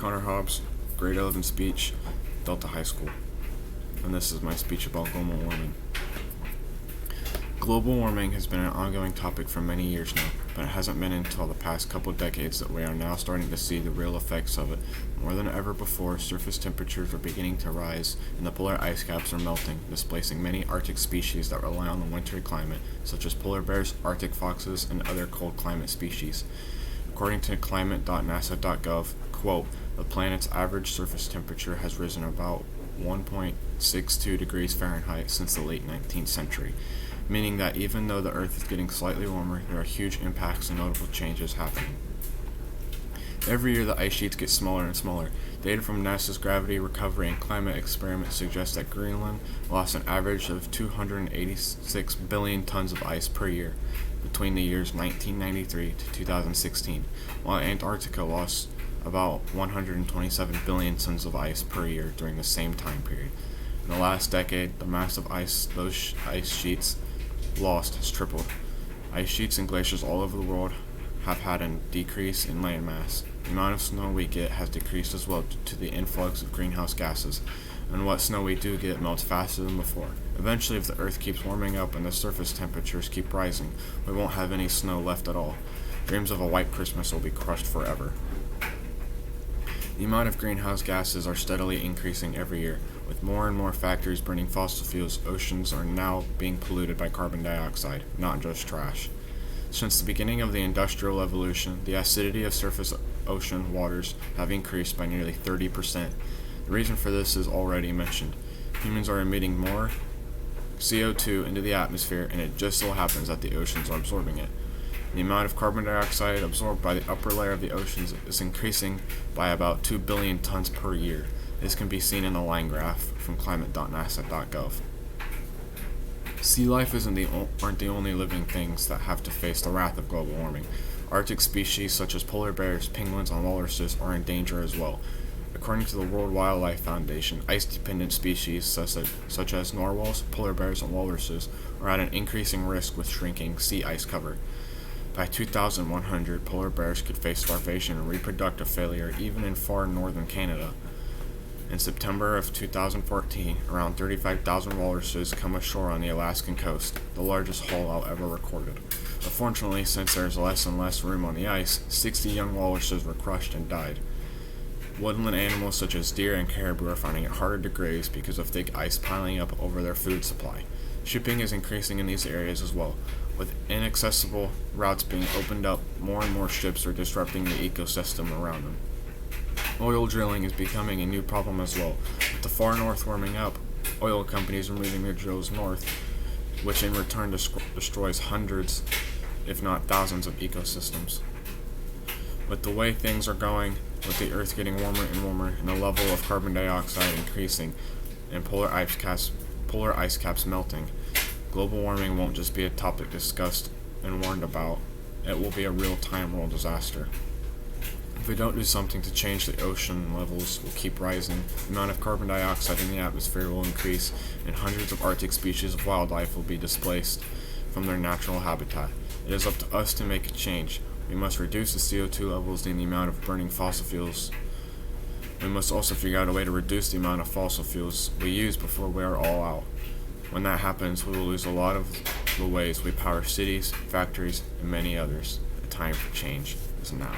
Connor Hobbs, grade 11 speech, Delta High School. And this is my speech about global warming. Global warming has been an ongoing topic for many years now, but it hasn't been until the past couple decades that we are now starting to see the real effects of it. More than ever before, surface temperatures are beginning to rise, and the polar ice caps are melting, displacing many Arctic species that rely on the wintry climate, such as polar bears, Arctic foxes, and other cold climate species. According to climate.nasa.gov, quote, the planet's average surface temperature has risen about 1.62 degrees Fahrenheit since the late 19th century, meaning that even though the Earth is getting slightly warmer, there are huge impacts and notable changes happening. Every year, the ice sheets get smaller and smaller. Data from NASA's Gravity, Recovery, and Climate Experiment suggests that Greenland lost an average of 286 billion tons of ice per year between the years 1993 to 2016, while Antarctica lost about 127 billion tons of ice per year during the same time period. In the last decade, the mass of ice those ice sheets lost has tripled. Ice sheets and glaciers all over the world have had a decrease in land mass. The amount of snow we get has decreased as well due to the influx of greenhouse gases, and what snow we do get melts faster than before. Eventually, if the Earth keeps warming up and the surface temperatures keep rising, we won't have any snow left at all. Dreams of a white Christmas will be crushed forever. The amount of greenhouse gases are steadily increasing every year. With more and more factories burning fossil fuels, oceans are now being polluted by carbon dioxide, not just trash. Since the beginning of the Industrial Revolution, the acidity of surface ocean waters have increased by nearly 30%. The reason for this is already mentioned. Humans are emitting more CO2 into the atmosphere, and it just so happens that the oceans are absorbing it. The amount of carbon dioxide absorbed by the upper layer of the oceans is increasing by about 2 billion tons per year. This can be seen in the line graph from climate.nasa.gov. Sea life aren't the only living things that have to face the wrath of global warming. Arctic species such as polar bears, penguins, and walruses are in danger as well. According to the World Wildlife Foundation, ice-dependent species such as narwhals, polar bears, and walruses are at an increasing risk with shrinking sea ice cover. By 2100, polar bears could face starvation and reproductive failure even in far northern Canada. In September of 2014, around 35,000 walruses come ashore on the Alaskan coast, the largest haul out ever recorded. Unfortunately, since there is less and less room on the ice, 60 young walruses were crushed and died. Woodland animals such as deer and caribou are finding it harder to graze because of thick ice piling up over their food supply. Shipping is increasing in these areas as well. With inaccessible routes being opened up, more and more ships are disrupting the ecosystem around them. Oil drilling is becoming a new problem as well. With the far north warming up, oil companies are moving their drills north, which in return destroys hundreds, if not thousands, of ecosystems. With the way things are going, with the Earth getting warmer and warmer, and the level of carbon dioxide increasing, and polar ice caps melting, global warming won't just be a topic discussed and warned about, it will be a real-time world disaster. If we don't do something to change, the ocean levels will keep rising, the amount of carbon dioxide in the atmosphere will increase, and hundreds of Arctic species of wildlife will be displaced from their natural habitat. It is up to us to make a change. We must reduce the CO2 levels and the amount of burning fossil fuels. We must also figure out a way to reduce the amount of fossil fuels we use before we are all out. When that happens, we will lose a lot of the ways we power cities, factories, and many others. The time for change is now.